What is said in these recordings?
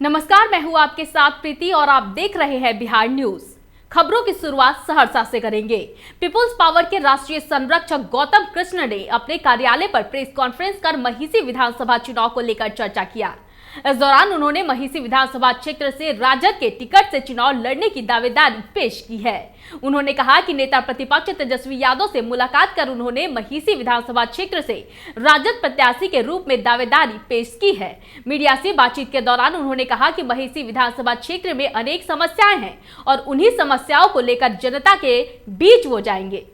नमस्कार, मैं हूं आपके साथ प्रीति और आप देख रहे हैं बिहार न्यूज। खबरों की शुरुआत सहरसा से करेंगे। पीपुल्स पावर के राष्ट्रीय संरक्षक गौतम कृष्ण ने अपने कार्यालय पर प्रेस कॉन्फ्रेंस कर महिषी विधानसभा चुनाव को लेकर चर्चा किया। इस दौरान उन्होंने महिषी विधानसभा क्षेत्र से राजद के टिकट से चुनाव लड़ने की दावेदारी पेश की है। उन्होंने कहा कि नेता प्रतिपक्ष तेजस्वी यादव से मुलाकात कर उन्होंने महिषी विधानसभा क्षेत्र से राजद प्रत्याशी के रूप में दावेदारी पेश की है। मीडिया से बातचीत के दौरान उन्होंने कहा कि महिषी विधानसभा क्षेत्र में अनेक समस्याएं हैं और उन्हीं समस्याओं को लेकर जनता के बीच वो जाएंगे।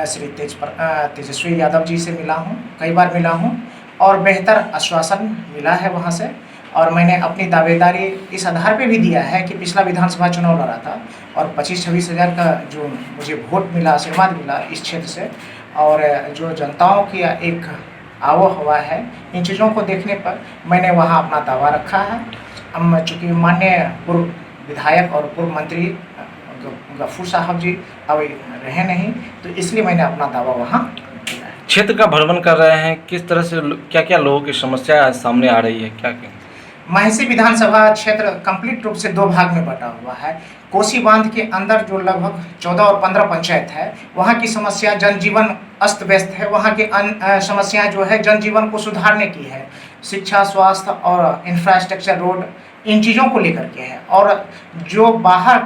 श्री तेजस्वी यादव जी से मिला हूँ, कई बार मिला हूँ और बेहतर आश्वासन मिला है वहाँ से। और मैंने अपनी दावेदारी इस आधार पे भी दिया है कि पिछला विधानसभा चुनाव लड़ा था और 25-26 हज़ार का जो मुझे वोट मिला, आशीर्वाद मिला इस क्षेत्र से, और जो जनताओं की एक आवो हवा है, इन चीज़ों को देखने पर मैंने वहाँ अपना दावा रखा है। हम चूँकि माननीय पूर्व विधायक और पूर्व मंत्री गफूर साहब जी अब रहे नहीं, तो इसलिए मैंने अपना दावा वहाँ क्षेत्र का भ्रमण कर रहे हैं। किस तरह से क्या क्या लोगों की समस्या आज सामने आ रही है, क्या क्या? महिषी विधानसभा क्षेत्र कंप्लीट रूप से दो भाग में बटा हुआ है। कोसी बांध के अंदर जो लगभग 14 और 15 पंचायत है, वहाँ की समस्या जनजीवन अस्त व्यस्त है। वहाँ की समस्याएं जो है जनजीवन को सुधारने की है, शिक्षा, स्वास्थ्य और इंफ्रास्ट्रक्चर, रोड, इन चीज़ों को लेकर के है। और जो बाहर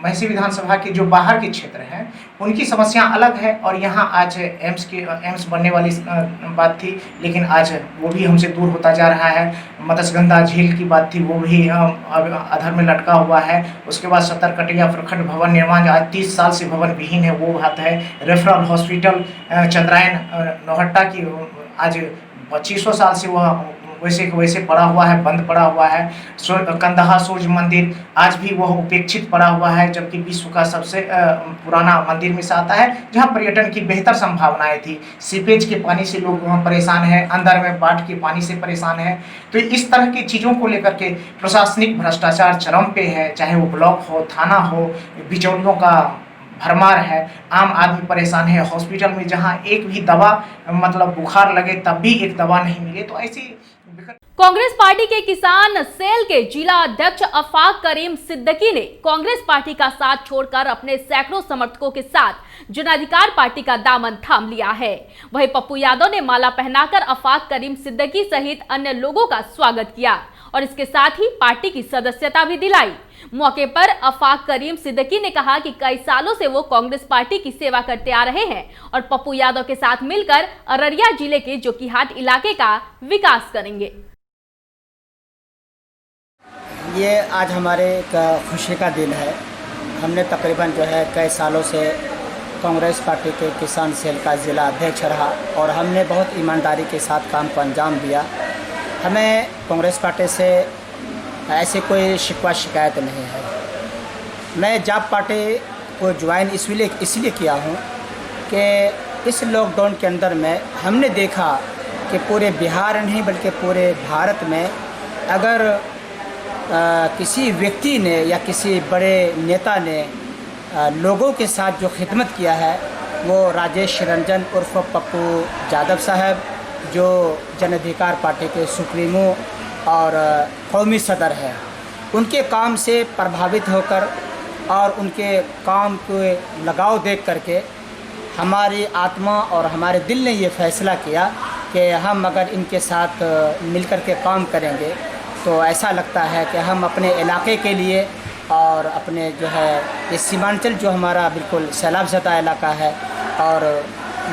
महिषी विधानसभा की जो बाहर के क्षेत्र हैं, उनकी समस्या अलग है। और यहाँ आज एम्स बनने वाली बात थी, लेकिन आज वो भी हमसे दूर होता जा रहा है। मत्स्यगंधा झील की बात थी, वो भी अब अधर में लटका हुआ है। उसके बाद सत्तरकटिया प्रखंड भवन निर्माण आज 30 साल से भवन विहीन है, वो बात है। रेफरल हॉस्पिटल चंद्रायन नौहट्टा की आज 2500 साल से वह वैसे पड़ा हुआ है, बंद पड़ा हुआ है। कंदहा सूर्य मंदिर आज भी वह उपेक्षित पड़ा हुआ है, जबकि विश्व का सबसे पुराना मंदिर में से आता है, जहां पर्यटन की बेहतर संभावनाएं थी। सीपेज के पानी से लोग वहाँ परेशान हैं, अंदर में बाढ़ के पानी से परेशान है। तो इस तरह की चीज़ों को लेकर के प्रशासनिक भ्रष्टाचार चरम पे है, चाहे वो ब्लॉक हो, थाना हो, बिचौलियों का भरमार है। आम आदमी परेशान है। हॉस्पिटल में जहां एक भी दवा, मतलब बुखार लगे तब भी एक दवा नहीं मिले, तो ऐसी। कांग्रेस पार्टी के किसान सेल के जिला अध्यक्ष अफाक करीम सिद्दीकी ने कांग्रेस पार्टी का साथ छोड़कर अपने सैकड़ों समर्थकों के साथ जन अधिकार पार्टी का दामन थाम लिया है। वहीं पप्पू यादव ने माला पहनाकर अफाक करीम सिद्दीकी सहित अन्य लोगों का स्वागत किया और इसके साथ ही पार्टी की सदस्यता भी दिलाई। मौके पर अफाक करीम सिद्दीकी ने कहा कि कई सालों से वो कांग्रेस पार्टी की सेवा करते आ रहे हैं और पप्पू यादव के साथ मिलकर अररिया जिले के जोकीहाट इलाके का विकास करेंगे। ये आज हमारे एक खुशी का दिन है। हमने तकरीबन जो है कई सालों से कांग्रेस पार्टी के किसान सेल का ज़िला अध्यक्ष रहा और हमने बहुत ईमानदारी के साथ काम को अंजाम दिया। हमें कांग्रेस पार्टी से ऐसी कोई शिकवा शिकायत नहीं है। मैं जाप पार्टी को ज्वाइन इसलिए किया हूँ कि इस लॉकडाउन के अंदर में हमने देखा कि पूरे बिहार नहीं बल्कि पूरे भारत में अगर किसी व्यक्ति ने या किसी बड़े नेता ने लोगों के साथ जो खिदमत किया है, वो राजेश रंजन उर्फ पप्पू यादव साहब, जो जन अधिकार पार्टी के सुप्रीमो और कौमी सदर है। उनके काम से प्रभावित होकर और उनके काम को लगाव देख करके हमारी आत्मा और हमारे दिल ने ये फैसला किया कि हम अगर इनके साथ मिलकर के काम करेंगे तो ऐसा लगता है कि हम अपने इलाके के लिए और अपने जो है ये सीमांचल जो हमारा बिल्कुल सैलाब ज़दा इलाका है और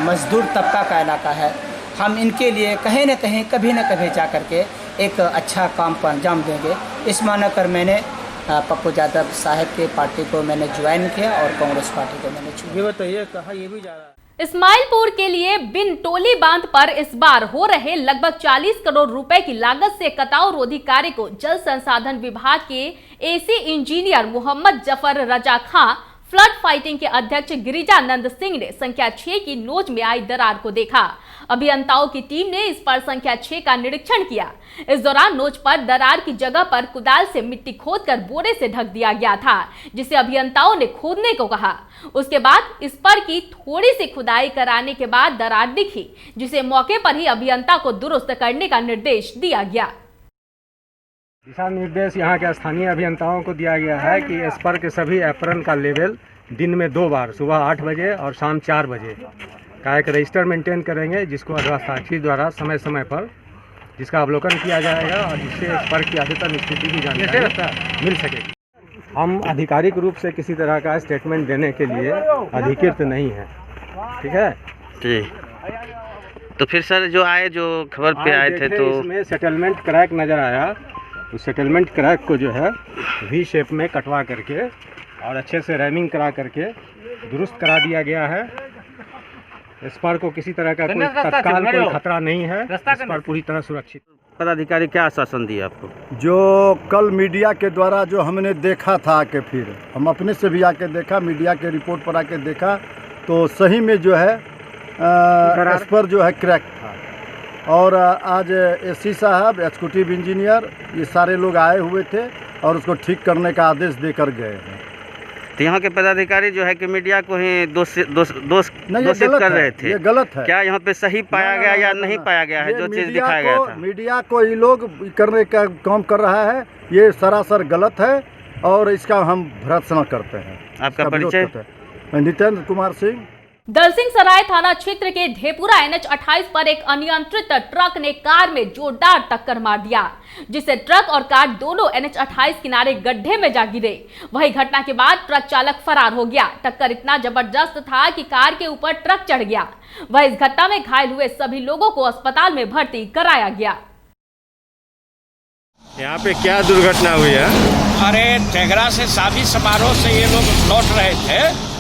मज़दूर तबका का इलाका है, हम इनके लिए कहीं न कहीं कभी न कभी जा कर के एक अच्छा काम को अंजाम देंगे। इस मानकर मैंने पप्पू यादव साहब के पार्टी को मैंने ज्वाइन किया और कांग्रेस पार्टी को मैंने छोड़ा। ये बताइए, कहा ये भी जा रहा है इस्माइलपुर के लिए बिन टोली बांध पर इस बार हो रहे लगभग 40 करोड़ रुपए की लागत से कटाव रोधी कार्य को जल संसाधन विभाग के एसी इंजीनियर मोहम्मद जफर रजा खां, फ्लड फाइटिंग के अध्यक्ष गिरिजानंद सिंह ने संख्या 6 की नोच में आई दरार को देखा। अभियंताओं की टीम ने इस पर संख्या 6 का निरीक्षण किया। इस दौरान नोच पर दरार की जगह पर कुदाल से मिट्टी खोदकर बोरे से ढक दिया गया था, जिसे अभियंताओं ने खोदने को कहा। उसके बाद इस पर की थोड़ी सी खुदाई कराने के बाद दरार दिखी, जिसे मौके पर ही अभियंता को दुरुस्त करने का निर्देश दिया गया। दिशा निर्देश यहाँ के स्थानीय अभियंताओं को दिया गया है कि इस पर के सभी एप्रन का लेवल दिन में 2 बार, सुबह 8 बजे और शाम 4 बजे का एक रजिस्टर मेंटेन करेंगे, जिसको अध्यक्षाक्षी द्वारा समय समय पर जिसका अवलोकन किया जाएगा और जिससे इस पर की अद्यतन स्थिति की जानकारी मिल सकेगी। हम आधिकारिक रूप से किसी तरह का स्टेटमेंट देने के लिए अधिकृत नहीं है, ठीक है जी। तो फिर सर जो खबर पे आए थे तो इसमें सेटलमेंट क्रैक नज़र आया। उस सेटलमेंट क्रैक को जो है वी शेप में कटवा करके और अच्छे से रैमिंग करा करके दुरुस्त करा दिया गया है। इस पर को किसी तरह का कोई तत्काल कोई खतरा नहीं है, इस पर पूरी तरह सुरक्षित। पदाधिकारी क्या आश्वासन दिया आपको? जो कल मीडिया के द्वारा जो हमने देखा था कि फिर हम अपने से भी आके देखा, मीडिया के रिपोर्ट पर आके देखा, तो सही में जो है इस पर जो है क्रैक था। और आज एससी साहब, एग्जीक्यूटिव इंजीनियर, ये सारे लोग आए हुए थे और उसको ठीक करने का आदेश देकर गए हैं। तो यहाँ के पदाधिकारी जो है कि मीडिया को ही दोषित कर रहे थे। ये गलत है। क्या यहाँ पे सही पाया गया या नहीं पाया गया है जो चीज़ दिखाया गया था? मीडिया को ये लोग करने का काम कर रहा है, ये सरासर गलत है और इसका हम भर्त्सना करते हैं। आपका परिचय? नितेंद्र कुमार सिंह। दलसिंहसराय थाना क्षेत्र के ढेपुरा NH 28 पर एक अनियंत्रित ट्रक ने कार में जोरदार टक्कर मार दिया, जिससे ट्रक और कार दोनों NH 28 किनारे गड्ढे में जा गिरे। वही घटना के बाद ट्रक चालक फरार हो गया। टक्कर इतना जबरदस्त था कि कार के ऊपर ट्रक चढ़ गया। वह इस घटना में घायल हुए सभी लोगों को अस्पताल में भर्ती कराया गया। यहाँ पे क्या दुर्घटना हुई है? अरे तेघरा से शादी समारोह से ये लोग लौट रहे थे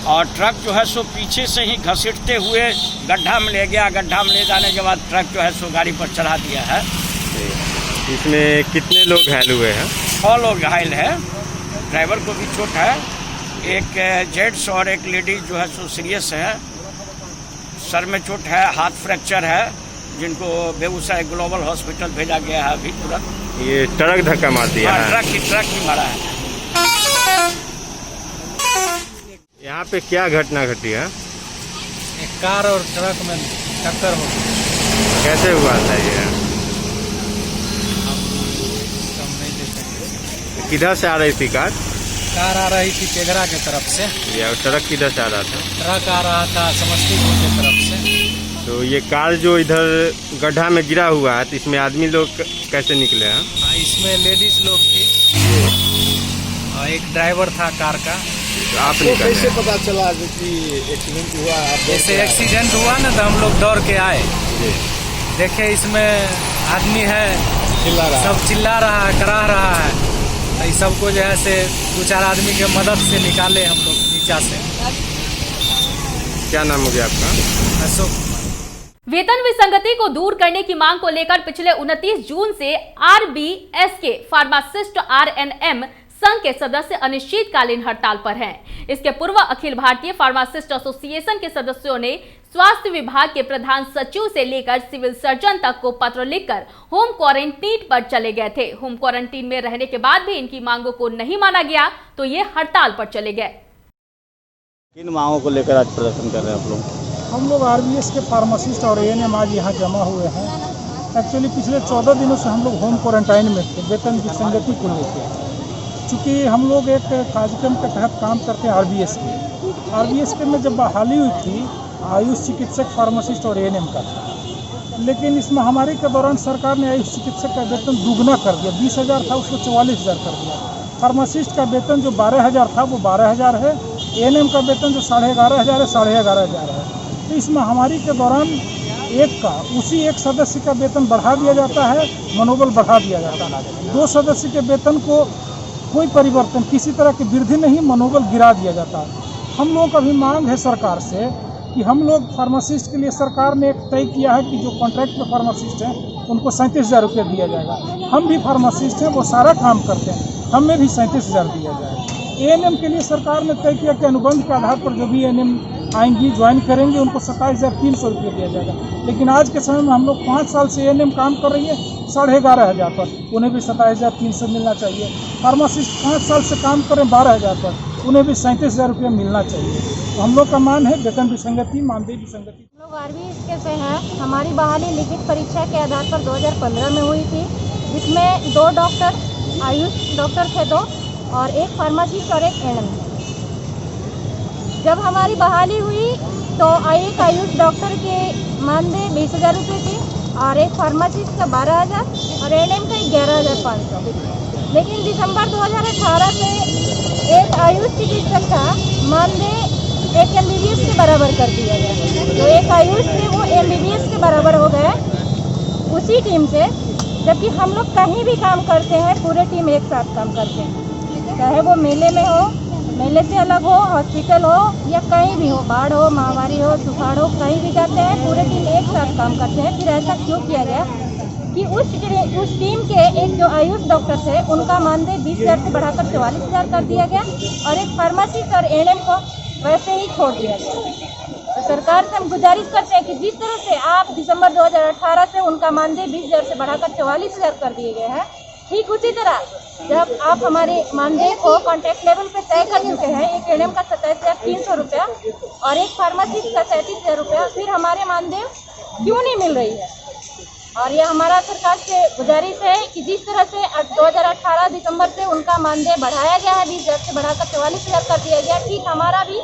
और ट्रक जो है सो पीछे से ही घसीटते हुए गड्ढा में ले गया। गड्ढा में ले जाने के बाद ट्रक जो है सो गाड़ी पर चढ़ा दिया है। इसमें कितने लोग घायल हुए हैं? 6 लोग घायल हैं। ड्राइवर को भी चोट है। एक जेंट्स और एक लेडीज जो है सो सीरियस है। सर में चोट है, हाथ फ्रैक्चर है, जिनको बेगूसराय ग्लोबल हॉस्पिटल भेजा गया है अभी तुरंत। ये ट्रक धक्का मार दिया है? ट्रक ही मारा है। यहाँ पे क्या घटना घटी है? एक कार और ट्रक में टक्कर हो गई। कैसे हुआ था ये? किधर से आ रही थी कार? कार आ रही थी तेघरा की तरफ से। या ट्रक किधर से आ रहा था? ट्रक आ रहा था समस्तीपुर की तरफ से। तो ये कार जो इधर गड्ढा में गिरा हुआ है, तो इसमें आदमी लोग कैसे निकले हैं? हाँ, इसमें लेडीज लोग थी और एक ड्राइवर था कार का। तो आप कैसे पता चला कि एक्सीडेंट हुआ? जैसे एक्सीडेंट हुआ ना तो हम लोग दौड़ के आए, देखे इसमें आदमी है, सब चिल्ला रहा है, करा रहा है। तो इस सबको जो है से 2-4 आदमी के मदद से निकाले हम लोग नीचा से। क्या नाम हो गया आपका? अशोक। वेतन विसंगति को दूर करने की मांग को लेकर पिछले 29 जून से RBSK फार्मासिस्ट RNM संघ के सदस्य अनिश्चितकालीन हड़ताल पर हैं। इसके पूर्व अखिल भारतीय फार्मासिस्ट एसोसिएशन के सदस्यों ने स्वास्थ्य विभाग के प्रधान सचिव से लेकर सिविल सर्जन तक को पत्र लिखकर होम क्वारंटीन पर चले गए थे। होम क्वारंटीन में रहने के बाद भी इनकी मांगों को नहीं माना गया तो ये हड़ताल पर चले गए। किन मांगों को लेकर आज प्रदर्शन कर रहे हैं आप लोग? हम लोग RBS के फार्मासिस्ट और ANM आज यहाँ जमा हुए हैं। एक्चुअली पिछले 14 दिनों से हम लोग होम क्वारंटाइन में थे वेतन विसंगति को लेकर। चूँकि हम लोग एक कार्यक्रम के तहत काम करते हैं RBS के में जब बहाली हुई थी आयुष चिकित्सक, फार्मासिस्ट और ANM का था, लेकिन इस महामारी के दौरान सरकार ने आयुष चिकित्सक का वेतन दुगना कर दिया। 20,000 था उसको 44,000 कर दिया। फार्मासिस्ट का वेतन जो 12,000 था वो 12,000 है। ANM का वेतन जो 11,500 है 11,500 है। तो इस महामारी के दौरान उसी एक सदस्य का वेतन बढ़ा दिया जाता है, मनोबल बढ़ा दिया जाता है। 2 सदस्य के वेतन को कोई परिवर्तन, किसी तरह की वृद्धि नहीं, मनोबल गिरा दिया जाता है। हम लोगों का भी मांग है सरकार से कि हम लोग फार्मासिस्ट के लिए सरकार ने एक तय किया है कि जो कॉन्ट्रैक्ट पे फार्मासिस्ट हैं उनको 37,000 रुपये दिया जाएगा। हम भी फार्मासिस्ट हैं, वो सारा काम करते हैं, हमें भी 37,000 दिया जाएगा। ANM के लिए सरकार ने तय किया कि अनुबंध के आधार पर जो भी ANM आएंगी, ज्वाइन करेंगे, उनको 27,300 रुपये दिया जाएगा। लेकिन आज के समय में हम लोग 5 साल से ANM काम कर रही है 11,500 पर, उन्हें भी 27,300 मिलना चाहिए। फार्मासिस्ट 5 साल से काम करें 12,000 पर, उन्हें भी 37,000 रुपये मिलना चाहिए। तो हम लोग का मान है वेतन विसंगति, मानदेय विसंगति। हम लोग RBS से हैं। हमारी बहाली लिखित परीक्षा के आधार पर 2015 में हुई थी। जिसमें 2 डॉक्टर आयुष डॉक्टर थे 2 और एक फार्मासिस्ट और एक एएनएम। जब हमारी बहाली हुई तो एक आयुष डॉक्टर के मानदेय 20,000 रुपये थी और एक फार्मासिस्ट का 12,000 और एएनएम का 11,500। लेकिन दिसंबर 2018 से एक आयुष चिकित्सक का मानदेय एक एमबीबीएस के बराबर कर दिया गया। तो एक आयुष से वो एमबीबीएस के बराबर हो गए उसी टीम से, जबकि हम लोग कहीं भी काम करते हैं पूरे टीम एक साथ काम करते हैं, चाहे वो मेले में हो, मेले से अलग हो, हॉस्पिटल हो या कहीं भी हो, बाढ़ हो, महामारी हो, सुखाड़ हो, कहीं भी जाते हैं पूरे टीम एक साथ काम करते हैं। फिर ऐसा क्यों किया गया कि उस टीम के एक जो आयुष डॉक्टर थे उनका मानदेय 20,000 से बढ़ाकर 44,000 कर दिया गया और एक फार्मासिस्ट और एएनएम को वैसे ही छोड़ दिया गया। तो सरकार से हम गुजारिश करते हैं कि जिस तरह से आप दिसंबर 2018 से उनका मानदेय 20,000 से बढ़ाकर 44,000 कर दिए गए हैं, ठीक उसी तरह जब आप हमारे मानदेय को कॉन्ट्रैक्ट लेवल पे तय कर चुके हैं, एक एएनएम का 27,300 रुपया और एक फार्मासिस्ट का 37,000 रुपया, फिर हमारे मानदेय क्यों नहीं मिल रही है? और ये हमारा सरकार से गुजारिश है कि जिस तरह से 2018 दिसंबर से उनका मानदेय बढ़ाया गया है 20,000 से बढ़ाकर 44,000 कर दिया गया, ठीक हमारा भी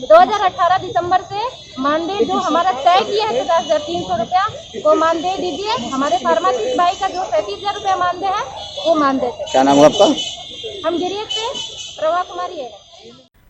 2018 दिसंबर से मानदेय जो हमारा तय किया है 50,300 रुपया वो मानदेय दीजिए। हमारे फार्मासिस्ट भाई का जो 35,000 रुपया मानदेय है वो मानदेय। क्या नाम है आपका? हम गिरियक से प्रभा कुमारी है।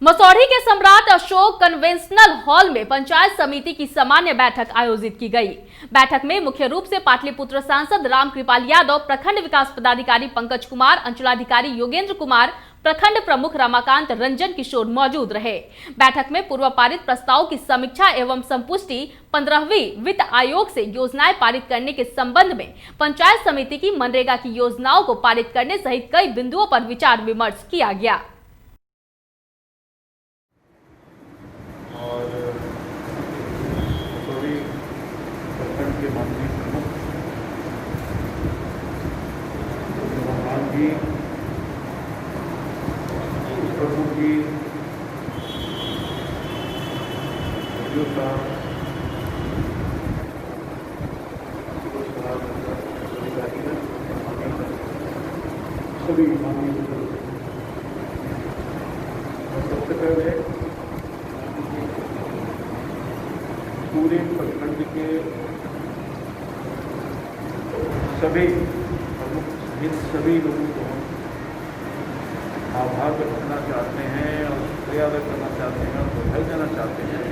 मसौढ़ी के सम्राट अशोक कन्वेंशनल हॉल में पंचायत समिति की सामान्य बैठक आयोजित की गई। बैठक में मुख्य रूप से पाटलिपुत्र सांसद रामकृपाल यादव, प्रखंड विकास पदाधिकारी पंकज कुमार, अंचलाधिकारी योगेंद्र कुमार, प्रखंड प्रमुख रमाकांत रंजन किशोर मौजूद रहे। बैठक में पूर्व पारित प्रस्ताव की समीक्षा एवं संपुष्टि, 15वीं वित्त आयोग से योजनाएं पारित करने के संबंध में पंचायत समिति की मनरेगा की योजनाओं को पारित करने सहित कई बिंदुओं पर विचार विमर्श किया गया। के माननीय प्रमुख जी सभी माननीय सबसे पहले पूरे प्रखंड के सभी लोगों को आभार व्यक्त करना चाहते हैं और शुक्रिया व्यक्त करना चाहते हैं और बधाई देना चाहते हैं,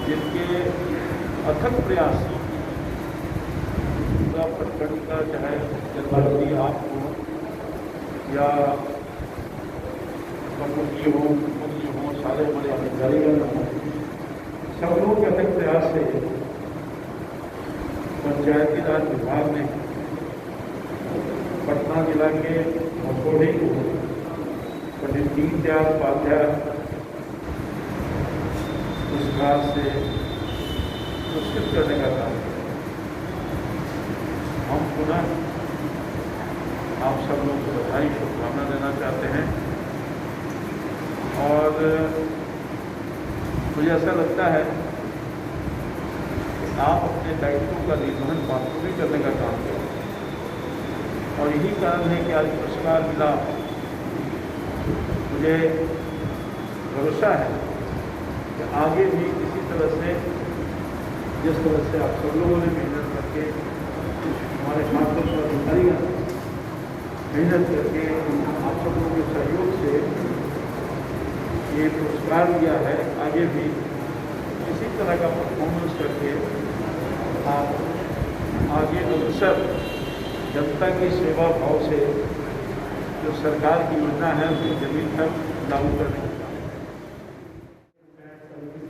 जिनके अथक प्रयास पूरा प्रखंड का, चाहे जनप्रतिनिधि आप हो या मुख्यमंत्री हो, मुख्यमंत्री हो, सारे बड़े अधिकारीगण हों, सब लोगों के अथक प्रयास से पंचायती राज विभाग ने पटना जिला के मसौढ़ी को पंडित दीनदयाल उपाध्याय पुरस्कार से पुरस्कृत करने का काम किया। हम पुनः आप सब लोगों को बधाई शुभकामना देना चाहते हैं और मुझे ऐसा लगता है कि आप अपने दायित्वों का निर्वहन बाखूबी करने का काम करें और यही कारण है कि आज पुरस्कार मिला। मुझे भरोसा है कि आगे भी इसी तरह से, जिस तरह से आप सब लोगों ने मेहनत करके, हमारे खासतौर पर अधिकारीगण मेहनत करके आप सब लोगों के सहयोग से ये पुरस्कार दिया है, आगे भी इसी तरह का परफॉर्मेंस करके आप आगे अवसर जनता की सेवा भाव से जो सरकार की योजना है उसे जमीन पर लागू करने का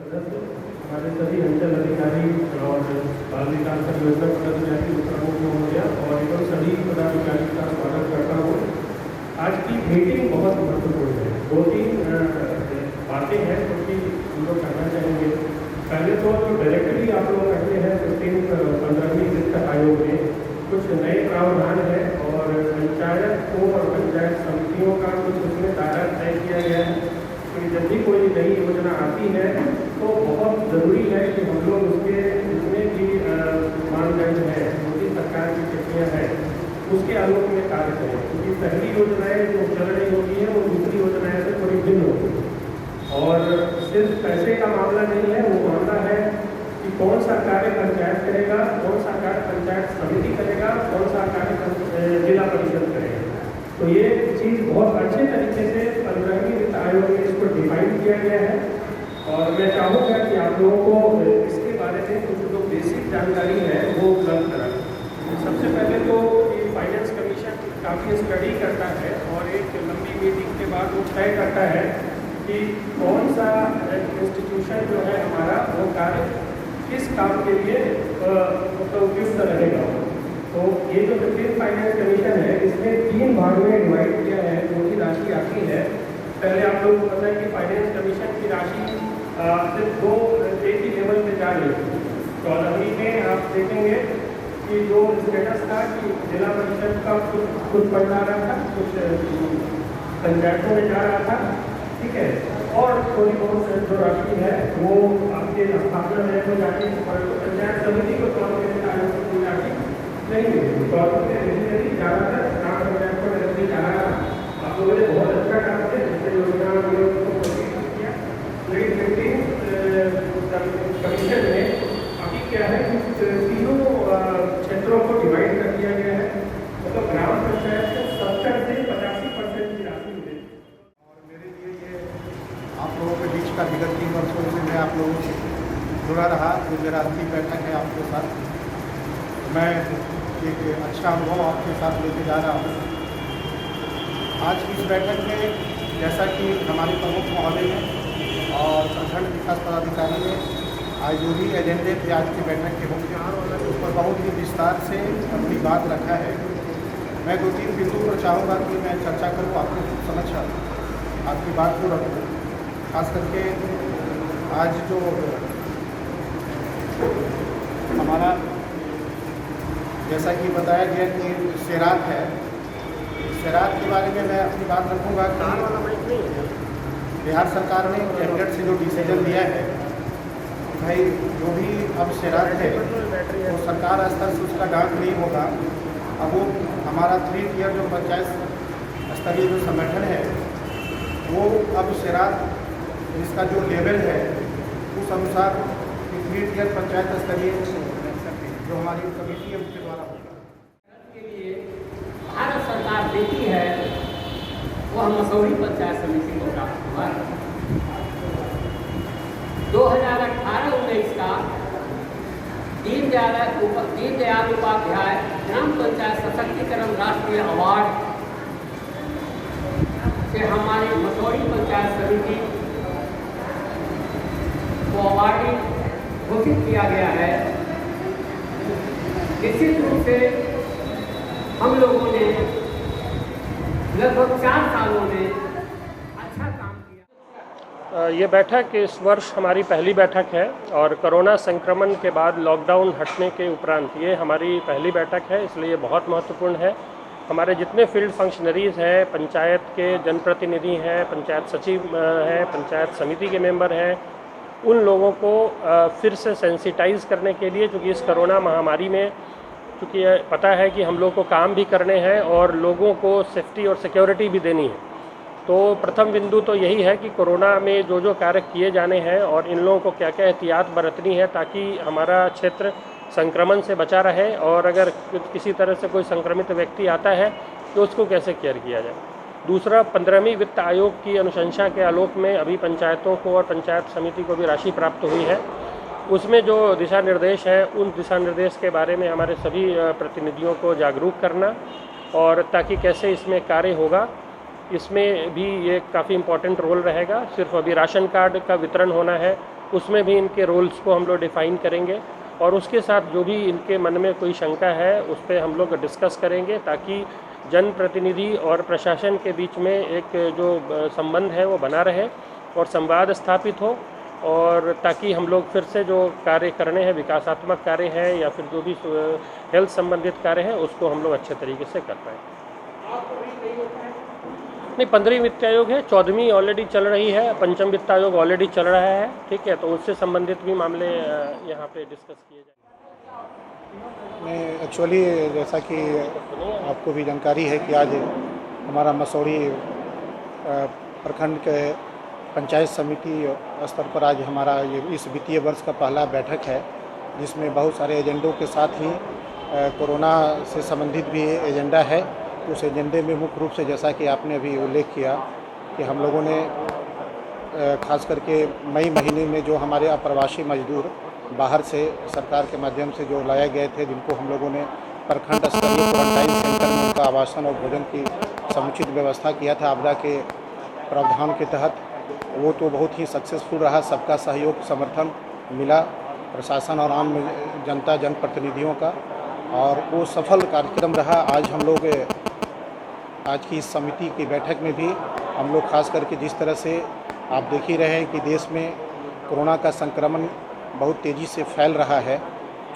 सदस्य, हमारे सभी अंचल अधिकारी और बाल विकास पदाधिकारी प्रमुख महोदय और एवं सभी पदाधिकारी का स्वागत करता हूँ। आज की मीटिंग बहुत महत्वपूर्ण है। 2-3 बातें हैं जो कि हम लोग करना चाहेंगे। पहले तो जो डायरेक्टली आप लोग करते हैं 15वीं वित्त आयोग में कुछ नए प्रावधान है और पंचायत को और पंचायत समितियों का कुछ उसमें दायरा तय किया गया है कि जब भी कोई नई योजना आती है तो बहुत ज़रूरी है कि हम लोग उसके जितने भी मानदंड है, मोदी सरकार की टिप्पणियाँ हैं, उसके आलोक में कार्य करें, क्योंकि पहली योजनाएं जो चल रही होती है वो दूसरी योजनाएं से थोड़ी भिन्न होती है। और सिर्फ पैसे का मामला नहीं है, वो मामला है कि कौन सा कार्य पंचायत करेगा, कौन सा कार्य पंचायत समिति करेगा, कौन सा कार्य जिला परिषद करेगा। तो ये चीज़ बहुत अच्छे तरीके से 15वीं वित्त आयोग में इसको डिफाइन किया गया है। और मैं चाहूँगा कि आप लोगों को इसके बारे में कुछ जो बेसिक जानकारी है वो उपलब्ध कराएं। सबसे पहले तो ये फाइनेंस कमीशन काफ़ी स्टडी करता है और एक लंबी मीटिंग के बाद वो तय करता है कि कौन सा इंस्टीट्यूशन जो है हमारा वो कार्य किस काम के लिए उपयुक्त रहेगा। तो ये जो डिफेंस फाइनेंस कमीशन है इसने 3 भाग में डिवाइड किया है जो कि राशि आती है। पहले आप लोगों को पता है कि फाइनेंस कमीशन की राशि सिर्फ 2 एक ही लेवल पे जा रही है। 14वीं में आप देखेंगे कि जो स्टेटस था कि जिला परिषद का कुछ फंड आ रहा था, कुछ पंचायतों में जा रहा था, ठीक है, और थोड़ी बहुत जो राशि है वो आपके स्थापना में हो जाती है और पंचायत समिति को तौर पर कोई राशि नहीं मिलती। तौर पर ज़्यादातर ग्राम पंचायत को नजदीक जा रहा है। आप लोगों ने बहुत अच्छा काम किया, जिससे योजना को किया। लेकिन कमीशन में अभी क्या है कि तीनों क्षेत्रों को डिवाइड कर दिया गया है। मतलब ग्राम पंचायत को 70 से 85% की राशि मिलेगी। और मेरे लिए ये आप लोगों के बीच का विगत 3 वर्षों से मैं आप लोगों से जुड़ा रहा, जो मेरा अंतिम बैठक है आपके साथ। मैं एक अच्छा अनुभव आपके साथ लेके जा रहा हूँ। आज की इस बैठक में जैसा कि हमारे प्रमुख महोदय ने और संगठन विकास पदाधिकारी ने आज जो भी एजेंडे पे आज की बैठक के मुख्य उस पर बहुत ही विस्तार से अपनी बात रखा है। मैं 2-3 बिंदु पर चाहूँगा कि मैं चर्चा करूँ, आपको समझ आपकी बात को रखूँ। खास करके आज जो हमारा जैसा कि बताया गया कि सेरात है, सेरात के बारे में मैं अपनी बात रखूँगा कि बिहार सरकार ने कैबिनेट से जो डिसीजन लिया है भाई जो भी अब सेरात है वो सरकार स्तर से उसका डाक नहीं होगा। अब वो हमारा 3 टियर जो पंचायत स्तरीय जो संगठन है वो अब सेरात इसका जो लेवल है उस अनुसार 3 टियर पंचायत स्तरीय जो हमारी कमेटी है उसके द्वारा होगा। के लिए भारत सरकार देती है वह मसौरी पंचायत समिति को प्राप्त हुआ। 2018-19 का दीनदयाल उपाध्याय ग्राम पंचायत सशक्तिकरण राष्ट्रीय अवार्ड से हमारी मसौरी पंचायत समिति को अवार्डी घोषित किया गया है। निश्चित रूप से हम लोगों ने लगभग 4 सालों में अच्छा काम किया। ये बैठक इस वर्ष हमारी पहली बैठक है और कोरोना संक्रमण के बाद लॉकडाउन हटने के उपरांत ये हमारी पहली बैठक है, इसलिए बहुत महत्वपूर्ण है। हमारे जितने फील्ड फंक्शनरीज़ हैं, पंचायत के जनप्रतिनिधि हैं, पंचायत सचिव हैं, पंचायत समिति के मेंबर हैं, उन लोगों को फिर से सेंसिटाइज़ करने के लिए, क्योंकि इस कोरोना महामारी में क्योंकि पता है कि हम लोग को काम भी करने हैं और लोगों को सेफ्टी और सिक्योरिटी भी देनी है। तो प्रथम बिंदु तो यही है कि कोरोना में जो जो कार्य किए जाने हैं और इन लोगों को क्या क्या एहतियात बरतनी है ताकि हमारा क्षेत्र संक्रमण से बचा रहे, और अगर किसी तरह से कोई संक्रमित व्यक्ति आता है तो उसको कैसे केयर किया जाए। दूसरा, 15वीं वित्त आयोग की अनुशंसा के आलोक में अभी पंचायतों को और पंचायत समिति को भी राशि प्राप्त हुई है। उसमें जो दिशा निर्देश हैं उन दिशा निर्देश के बारे में हमारे सभी प्रतिनिधियों को जागरूक करना, और ताकि कैसे इसमें कार्य होगा इसमें भी ये काफ़ी इम्पोर्टेंट रोल रहेगा। सिर्फ अभी राशन कार्ड का वितरण होना है, उसमें भी इनके रोल्स को हम लोग डिफ़ाइन करेंगे, और उसके साथ जो भी इनके मन में कोई शंका है उस पर हम लोग डिस्कस करेंगे ताकि जनप्रतिनिधि और प्रशासन के बीच में एक जो संबंध है वो बना रहे और संवाद स्थापित हो, और ताकि हम लोग फिर से जो कार्य करने हैं, विकासात्मक कार्य हैं या फिर जो भी हेल्थ संबंधित कार्य हैं, उसको हम लोग अच्छे तरीके से कर पाएँ। नहीं, 15वीं वित्त आयोग है, 14वीं ऑलरेडी चल रही है, 5म वित्त आयोग ऑलरेडी चल रहा है, ठीक है, तो उससे संबंधित भी मामले यहाँ पे डिस्कस किए जाएंगे। एक्चुअली जैसा कि आपको भी जानकारी है कि आज हमारा मसौड़ी प्रखंड के पंचायत समिति स्तर पर आज हमारा ये इस वित्तीय वर्ष का पहला बैठक है, जिसमें बहुत सारे एजेंडों के साथ ही कोरोना से संबंधित भी एजेंडा है। उस एजेंडे में मुख्य रूप से जैसा कि आपने अभी उल्लेख किया कि हम लोगों ने खास करके मई महीने में जो हमारे अप्रवासी मजदूर बाहर से सरकार के माध्यम से जो लाए गए थे, जिनको हम लोगों ने प्रखंड स्तरीय क्वारंटाइन सेंटर में उनका आवासन और भोजन की समुचित व्यवस्था किया था आपदा के प्रावधान के तहत, वो तो बहुत ही सक्सेसफुल रहा। सबका सहयोग समर्थन मिला प्रशासन और आम जनता जनप्रतिनिधियों का, और वो सफल कार्यक्रम रहा। आज हम लोग आज की इस समिति की बैठक में भी हम लोग खास करके जिस तरह से आप देख ही रहे हैं कि देश में कोरोना का संक्रमण बहुत तेज़ी से फैल रहा है,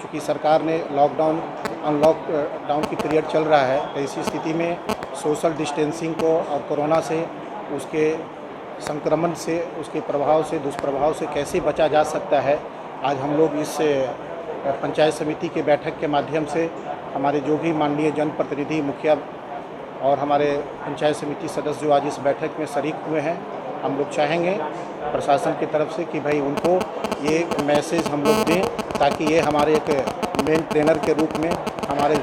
चूँकि सरकार ने लॉकडाउन अनलॉकडाउन की पीरियड चल रहा है, तो इसी स्थिति में सोशल डिस्टेंसिंग को और कोरोना से उसके संक्रमण से उसके प्रभाव से दुष्प्रभाव से कैसे बचा जा सकता है, आज हम लोग इस पंचायत समिति के बैठक के माध्यम से हमारे जो भी माननीय जनप्रतिनिधि मुखिया और हमारे पंचायत समिति सदस्य जो आज इस बैठक में शरीक हुए हैं, हम लोग चाहेंगे प्रशासन की तरफ से कि भाई उनको ये मैसेज हम लोग दें, ताकि ये हमारे एक मेन ट्रेनर के रूप में हमारे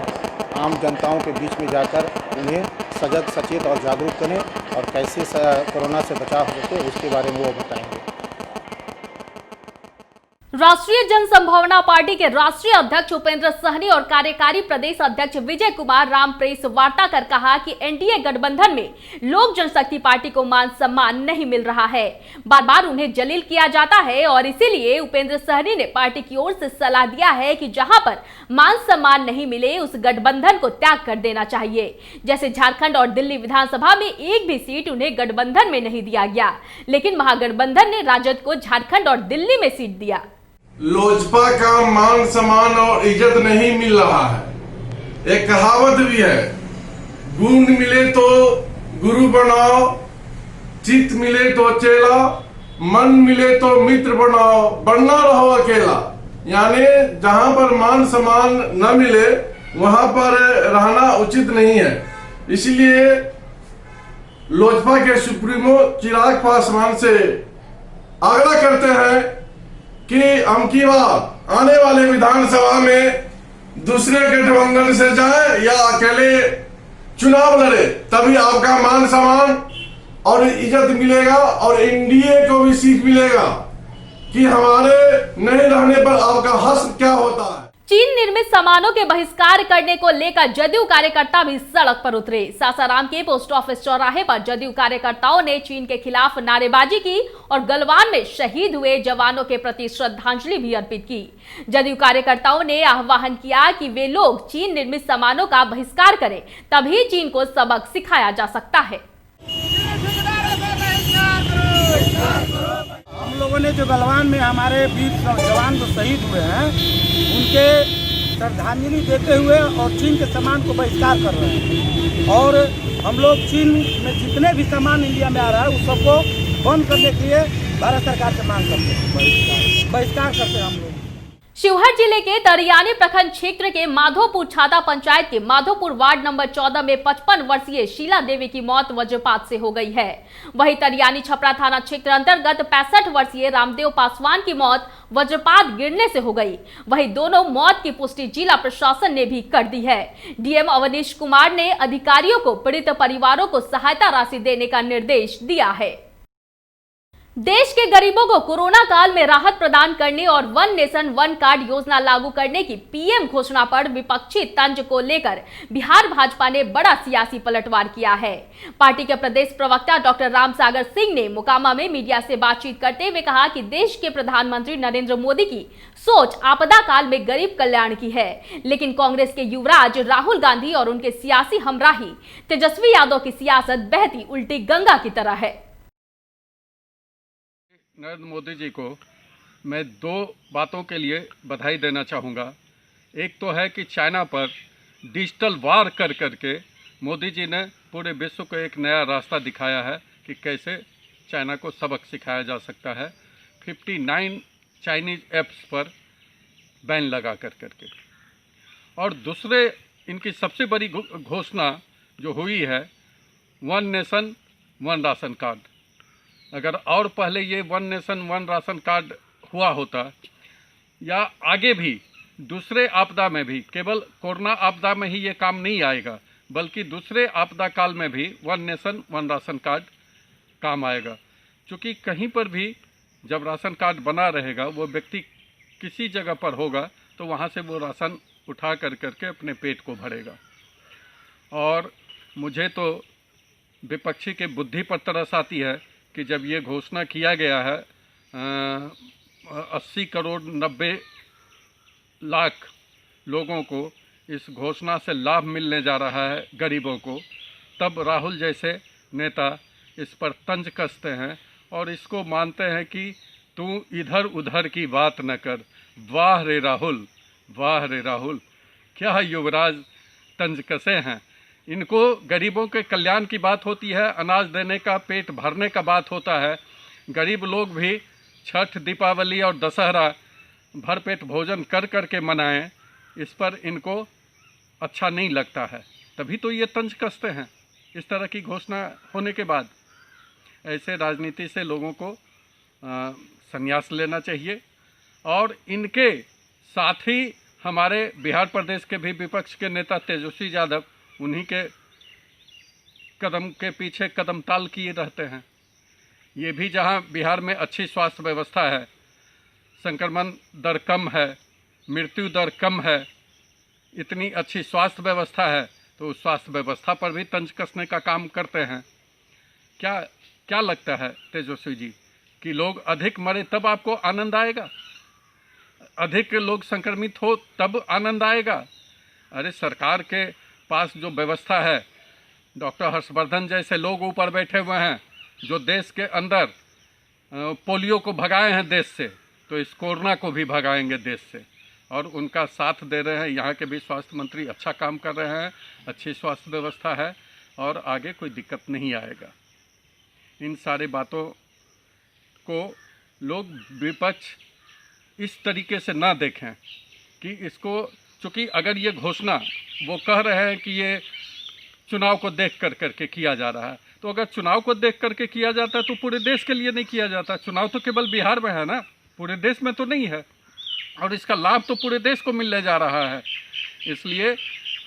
आम जनताओं के बीच में जाकर उन्हें सजग सचेत और जागरूक करें और कैसे कोरोना से बचाव हो सके उसके बारे में वो बताएंगे। राष्ट्रीय जन संभावना पार्टी के राष्ट्रीय अध्यक्ष उपेंद्र सहनी और कार्यकारी प्रदेश अध्यक्ष विजय कुमार राम प्रेस वार्ता कर कहा कि एनडीए गठबंधन में लोक जनशक्ति पार्टी को मान सम्मान नहीं मिल रहा है, बार बार उन्हें जलील किया जाता है और इसीलिए उपेंद्र सहनी ने पार्टी की ओर से सलाह दिया है कि जहां पर मान सम्मान नहीं मिले उस गठबंधन को त्याग कर देना चाहिए। जैसे झारखंड और दिल्ली विधानसभा में एक भी सीट उन्हें गठबंधन में नहीं दिया गया, लेकिन महागठबंधन ने राजद को झारखंड और दिल्ली में सीट दिया। लोजपा का मान सम्मान और इज्जत नहीं मिल रहा है। एक कहावत भी है, गुण मिले तो गुरु बनाओ, चित्त मिले तो चेला, मन मिले तो मित्र बनाओ, बनना रहो अकेला। यानी जहां पर मान सम्मान न मिले वहां पर रहना उचित नहीं है। इसलिए लोजपा के सुप्रीमो चिराग पासवान से आग्रह करते हैं कि हम की बार आने वाले विधानसभा में दूसरे गठबंधन से जाए या अकेले चुनाव लड़े, तभी आपका मान सम्मान और इज्जत मिलेगा और एनडीए को भी सीख मिलेगा कि हमारे नहीं रहने पर आपका हश्र क्या होता है। चीन निर्मित सामानों के बहिष्कार करने को लेकर जदयू कार्यकर्ता भी सड़क पर उतरे। सासाराम के पोस्ट ऑफिस चौराहे पर जदयू कार्यकर्ताओं ने चीन के खिलाफ नारेबाजी की और गलवान में शहीद हुए जवानों के प्रति श्रद्धांजलि भी अर्पित की। जदयू कार्यकर्ताओं ने आह्वान किया कि वे लोग चीन निर्मित सामानों का बहिष्कार करें, तभी चीन को सबक सिखाया जा सकता है। हम लोगों ने जो गलवान में हमारे वीर जवान जो शहीद हुए हैं उनके श्रद्धांजलि देते हुए और चीन के सामान को बहिष्कार कर रहे हैं, और हम लोग चीन में जितने भी सामान इंडिया में आ रहा है उस सबको बंद करने के लिए भारत सरकार से मांग करते हैं, बहिष्कार करते हैं हम लोग। शिवहर जिले के तरियानी प्रखंड क्षेत्र के माधोपुर छाता पंचायत के माधोपुर वार्ड नंबर 14 में 55 वर्षीय शीला देवी की मौत वज्रपात से हो गई है। वहीं तरियानी छपरा थाना क्षेत्र अंतर्गत 65 वर्षीय रामदेव पासवान की मौत वज्रपात गिरने से हो गई। वहीं दोनों मौत की पुष्टि जिला प्रशासन ने भी कर दी है। डीएम अवनीश कुमार ने अधिकारियों को पीड़ित परिवारों को सहायता राशि देने का निर्देश दिया है। देश के गरीबों को कोरोना काल में राहत प्रदान करने और वन नेशन वन कार्ड योजना लागू करने की पीएम घोषणा पर विपक्षी तंज को लेकर बिहार भाजपा ने बड़ा सियासी पलटवार किया है। पार्टी के प्रदेश प्रवक्ता डॉक्टर रामसागर सिंह ने मोकामा में मीडिया से बातचीत करते हुए कहा कि देश के प्रधानमंत्री नरेंद्र मोदी की सोच आपदा काल में गरीब कल्याण की है, लेकिन कांग्रेस के युवराज राहुल गांधी और उनके सियासी हमराही तेजस्वी यादव की सियासत बहती उल्टी गंगा की तरह है। नरेंद्र मोदी जी को मैं दो बातों के लिए बधाई देना चाहूँगा। एक तो है कि चाइना पर डिजिटल वार कर करके मोदी जी ने पूरे विश्व को एक नया रास्ता दिखाया है कि कैसे चाइना को सबक सिखाया जा सकता है। 59 चाइनीज़ ऐप्स पर बैन लगा कर करके, और दूसरे इनकी सबसे बड़ी घोषणा जो हुई है, 1 नेशन 1 राशन कार्ड। अगर और पहले ये 1 नेशन 1 राशन कार्ड हुआ होता, या आगे भी दूसरे आपदा में भी, केवल कोरोना आपदा में ही ये काम नहीं आएगा, बल्कि दूसरे आपदा काल में भी 1 नेशन 1 राशन कार्ड काम आएगा। क्योंकि कहीं पर भी जब राशन कार्ड बना रहेगा, वो व्यक्ति किसी जगह पर होगा तो वहाँ से वो राशन उठा करके अपने पेट को भरेगा। और मुझे तो विपक्षी के बुद्धि पर तरस आती है कि जब ये घोषणा किया गया है 80 करोड़ 90 लाख लोगों को इस घोषणा से लाभ मिलने जा रहा है, गरीबों को, तब राहुल जैसे नेता इस पर तंज कसते हैं और इसको मानते हैं कि तू इधर उधर की बात न कर। वाह रे राहुल, वाह रे राहुल, क्या युवराज तंज कसे हैं। इनको गरीबों के कल्याण की बात होती है, अनाज देने का, पेट भरने का बात होता है। गरीब लोग भी छठ, दीपावली और दशहरा भरपेट भोजन कर के मनाएं, इस पर इनको अच्छा नहीं लगता है, तभी तो ये तंज कसते हैं इस तरह की घोषणा होने के बाद। ऐसे राजनीति से लोगों को संन्यास लेना चाहिए। और इनके साथ ही हमारे बिहार प्रदेश के भी विपक्ष के नेता तेजस्वी यादव उन्हीं के कदम के पीछे कदम ताल किए रहते हैं। ये भी जहां बिहार में अच्छी स्वास्थ्य व्यवस्था है, संक्रमण दर कम है, मृत्यु दर कम है, इतनी अच्छी स्वास्थ्य व्यवस्था है, तो उस स्वास्थ्य व्यवस्था पर भी तंज कसने का काम करते हैं। क्या लगता है तेजस्वी जी कि लोग अधिक मरे तब आपको आनंद आएगा? अधिक लोग संक्रमित हो तब आनंद आएगा? अरे सरकार के पास जो व्यवस्था है, डॉक्टर हर्षवर्धन जैसे लोग ऊपर बैठे हुए हैं जो देश के अंदर पोलियो को भगाए हैं देश से, तो इस कोरोना को भी भगाएंगे देश से, और उनका साथ दे रहे हैं। यहाँ के भी स्वास्थ्य मंत्री अच्छा काम कर रहे हैं, अच्छी स्वास्थ्य व्यवस्था है और आगे कोई दिक्कत नहीं आएगा। इन सारी बातों को लोग विपक्ष इस तरीके से ना देखें कि इसको, चूँकि अगर ये घोषणा वो कह रहे हैं कि ये चुनाव को देख करके किया जा रहा है, तो अगर चुनाव को देख करके किया जाता तो पूरे देश के लिए नहीं किया जाता। चुनाव तो केवल बिहार में है ना, पूरे देश में तो नहीं है, और इसका लाभ तो पूरे देश को मिलने जा रहा है। इसलिए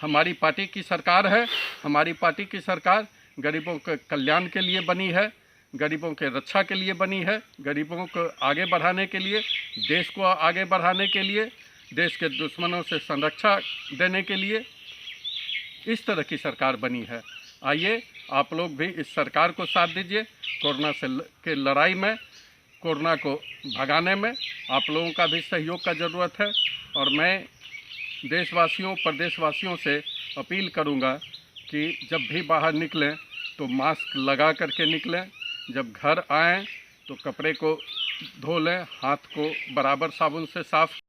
हमारी पार्टी की सरकार है, हमारी पार्टी की सरकार गरीबों के कल्याण के लिए बनी है, गरीबों के रक्षा के लिए बनी है, गरीबों को आगे बढ़ाने के लिए, देश को आगे बढ़ाने के लिए, देश के दुश्मनों से संरक्षा देने के लिए इस तरह की सरकार बनी है। आइए आप लोग भी इस सरकार को साथ दीजिए। कोरोना से के लड़ाई में, कोरोना को भगाने में आप लोगों का भी सहयोग का ज़रूरत है। और मैं देशवासियों, प्रदेशवासियों से अपील करूंगा कि जब भी बाहर निकलें तो मास्क लगा करके निकलें, जब घर आएँ तो कपड़े को धो लें, हाथ को बराबर साबुन से साफ।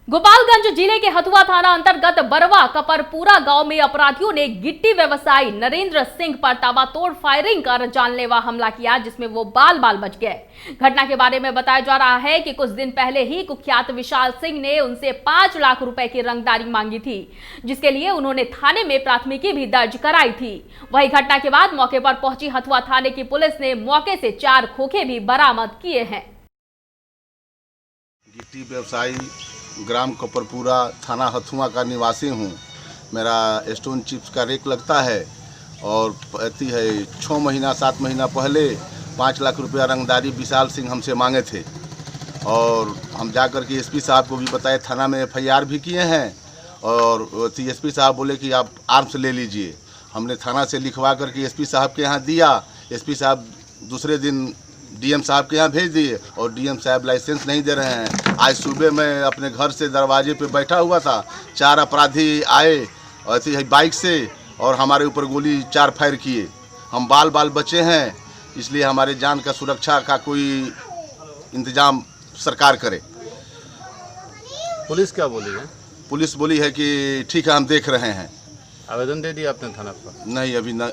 गोपालगंज जिले के हथुआ थाना अंतर्गत बरवा कपरपुरा गांव में अपराधियों ने गिट्टी व्यवसायी नरेंद्र सिंह पर ताबड़तोड़ फायरिंग कर जानलेवा हमला किया, जिसमें वो बाल बाल बच गए। घटना के बारे में बताया जा रहा है कि कुछ दिन पहले ही कुख्यात विशाल सिंह ने उनसे 5 लाख रुपए की रंगदारी मांगी थी, जिसके लिए उन्होंने थाने में प्राथमिकी भी दर्ज कराई थी। वही घटना के बाद मौके पर पहुंची हथुआ थाने की पुलिस ने मौके से 4 खोखे भी बरामद किए हैं। गिट्टी व्यवसायी, ग्राम कपरपुरा, थाना हथुआ का निवासी हूँ। मेरा स्टोन चिप्स का रेक लगता है और पति है 6 महीना 7 महीना पहले 5 लाख रुपया रंगदारी विशाल सिंह हमसे मांगे थे, और हम जाकर के एसपी साहब को भी बताए, थाना में FIR भी किए हैं, और एसपी साहब बोले कि आप आर्म्स ले लीजिए। हमने थाना से लिखवा करके एसपी साहब के यहाँ दिया। एसपी साहब दूसरे दिन DM साहब के यहाँ भेज दिए, और DM साहब लाइसेंस नहीं दे रहे हैं। आज सुबह मैं अपने घर से दरवाजे पे बैठा हुआ था, 4 अपराधी आए ऐसे ही बाइक से और हमारे ऊपर गोली 4 फायर किए। हम बाल बाल बचे हैं, इसलिए हमारे जान का सुरक्षा का कोई इंतजाम सरकार करे। पुलिस क्या बोली है? पुलिस बोली है कि ठीक है, हम देख रहे हैं। आवेदन दे दिया आपने थाना पर? नहीं, अभी न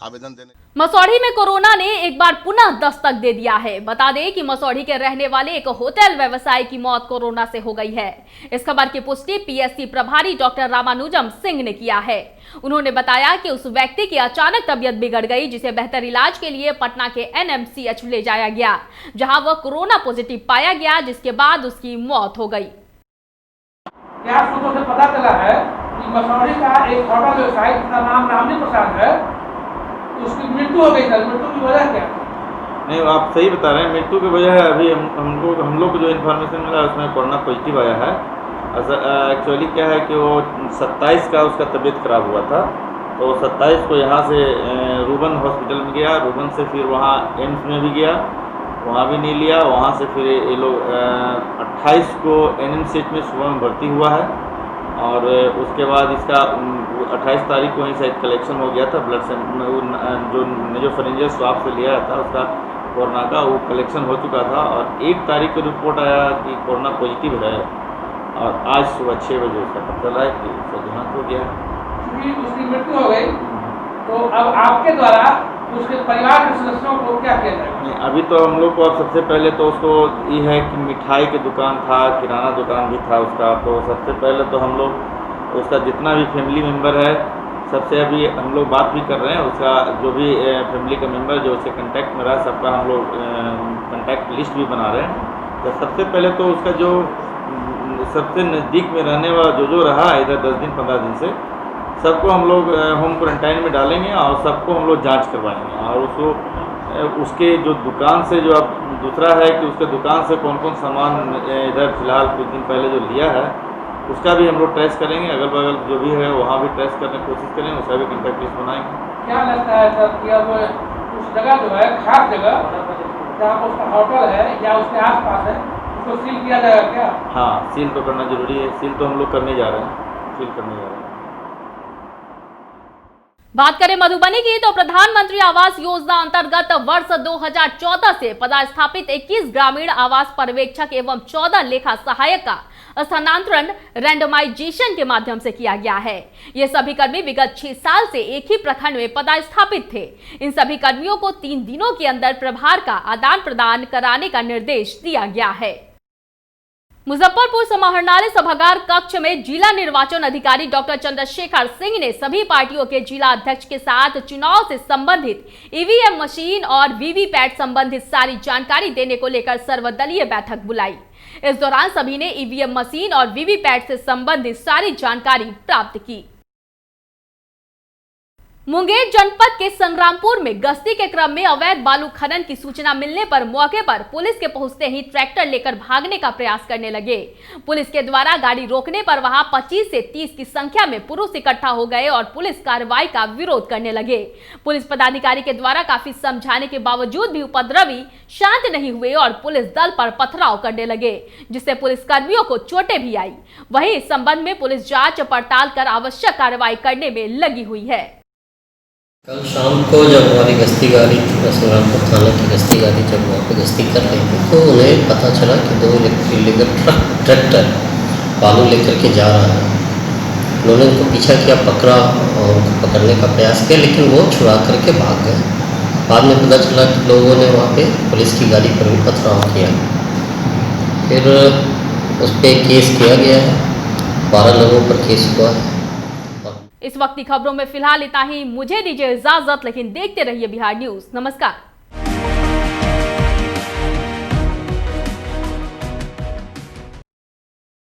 आवेदन देने। मसौढ़ी में कोरोना ने एक बार पुनः दस्तक दे दिया है। बता दें कि मसौढ़ी के रहने वाले एक होटल व्यवसायी की मौत कोरोना से हो गई है। इस खबर की पुष्टि पीएससी प्रभारी डॉक्टर रामानुजम सिंह ने किया है। उन्होंने बताया कि उस व्यक्ति की अचानक तबीयत बिगड़ गई, जिसे बेहतर इलाज के लिए पटना के एनएमसीएच ले जाया गया, जहां वह कोरोना पॉजिटिव पाया गया, जिसके बाद उसकी मौत हो गई। क्या सूत्रों से पता चला है कि मसौढ़ी का एक होटल व्यवसायी जिसका नाम रामनी प्रसाद है, उसकी मृत्यु हो गई। सर, मृत्यु की वजह क्या? नहीं, आप सही बता रहे हैं। मृत्यु की वजह है अभी हम लोग को जो इन्फॉर्मेशन मिला है उसमें कोरोना पॉजिटिव आया है। एक्चुअली क्या है कि वो 27 का उसका तबीयत खराब हुआ था, तो 27 को यहाँ से रूबन हॉस्पिटल में गया, रूबन से फिर वहाँ एम्स में भी गया, वहाँ भी नहीं लिया, वहाँ से फिर ये लोग 28 को एनएमसीएच में सुबह में भर्ती हुआ है। और उसके बाद इसका 28 तारीख को ही शायद कलेक्शन हो गया था ब्लड जो नेजोफेरिंजियल स्वाब से लिया था उसका कोरोना का, वो कलेक्शन हो चुका था। और 1 तारीख को रिपोर्ट आया कि कोरोना पॉजिटिव है, और आज सुबह 6 बजे उसका पता चला है कि उसका देहांत हो गया। उसकी मृत्यु हो गई, तो अब आपके द्वारा उसके परिवार के सदस्यों को क्या किया जाएगा? अभी तो हम लोग को अब सबसे पहले तो उसको ये है कि मिठाई की दुकान था, किराना दुकान भी था उसका, तो सबसे पहले तो हम लोग उसका जितना भी फैमिली मेम्बर है सबसे अभी हम लोग बात भी कर रहे हैं। उसका जो भी फैमिली का मेम्बर जो उससे कांटेक्ट में रहा, सबका हम लोग कांटेक्ट लिस्ट भी बना रहे हैं। तो सबसे पहले तो उसका जो सबसे नज़दीक में रहने वाला जो रहा इधर 10 दिन 15 दिन से, सबको हम लोग होम क्वारंटाइन में डालेंगे और सबको हम लोग जांच करवाएंगे। और उसको उसके जो दुकान से जो अब दूसरा है कि उसके दुकान से कौन कौन सामान इधर फिलहाल कुछ दिन पहले जो लिया है उसका भी हम लोग ट्रेस करेंगे। अगल बगल जो भी है वहाँ भी ट्रेस करने की कोशिश करेंगे, उसका भी कॉन्टैक्ट लिस्ट बनाएंगे। क्या लगता है सर कि अब उस जगह जो है खास जगह जहाँ उसका होटल है या उसके आसपास है, उसको सील किया जाएगा क्या? हाँ, सील तो करना जरूरी है। सील तो हम लोग करने जा रहे हैं, सील करने जा रहे हैं। बात करें मधुबनी की, तो प्रधानमंत्री आवास योजना अंतर्गत वर्ष 2014 से पदस्थापित 21 ग्रामीण आवास पर्यवेक्षक एवं 14 लेखा सहायक का स्थानांतरण रैंडमाइजेशन के माध्यम से किया गया है। ये सभी कर्मी विगत 6 साल से एक ही प्रखंड में पदस्थापित थे। इन सभी कर्मियों को 3 दिनों के अंदर प्रभार का आदान प्रदान कराने का निर्देश दिया गया है। मुजफ्फरपुर समाहरणालय सभागार कक्ष में जिला निर्वाचन अधिकारी डॉक्टर चंद्रशेखर सिंह ने सभी पार्टियों के जिला अध्यक्ष के साथ चुनाव से संबंधित ईवीएम मशीन और वीवीपैट संबंधित सारी जानकारी देने को लेकर सर्वदलीय बैठक बुलाई। इस दौरान सभी ने ईवीएम मशीन और वीवीपैट से संबंधित सारी जानकारी प्राप्त की। मुंगेर जनपद के संग्रामपुर में गश्ती के क्रम में अवैध बालू खनन की सूचना मिलने पर मौके पर पुलिस के पहुंचते ही ट्रैक्टर लेकर भागने का प्रयास करने लगे। पुलिस के द्वारा गाड़ी रोकने पर वहां 25 से 30 की संख्या में पुरुष इकट्ठा हो गए और पुलिस कार्रवाई का विरोध करने लगे। पुलिस पदाधिकारी के द्वारा काफी समझाने के बावजूद भी उपद्रवी शांत नहीं हुए और पुलिस दल पर पथराव करने लगे, जिससे पुलिस कर्मियों को चोटें भी आई। वहीं इस संबंध में पुलिस जांच पड़ताल कर आवश्यक कार्रवाई करने में लगी हुई है। कल शाम को जब हमारी गश्ती गाड़ी संग्रामपुर थाना की गश्ती गाड़ी जब वहाँ पर गश्ती कर रही थी तो उन्हें पता चला कि 2 इलेक्ट्रिक ट्रैक्टर बालू लेकर के जा रहा है। उन्होंने उनको पीछा किया, पकड़ा और उनको पकड़ने का प्रयास किया, लेकिन वो छुड़ा करके भाग गए। बाद में पता चला कि लोगों ने वहाँ पे पुलिस की गाड़ी पर भी पथराव किया। फिर उस पर केस किया गया है, 12 लोगों पर केस हुआ है। इस वक्त की खबरों में फिलहाल इतना ही। मुझे दीजिए इजाजत, लेकिन देखते रहिए बिहार न्यूज। नमस्कार।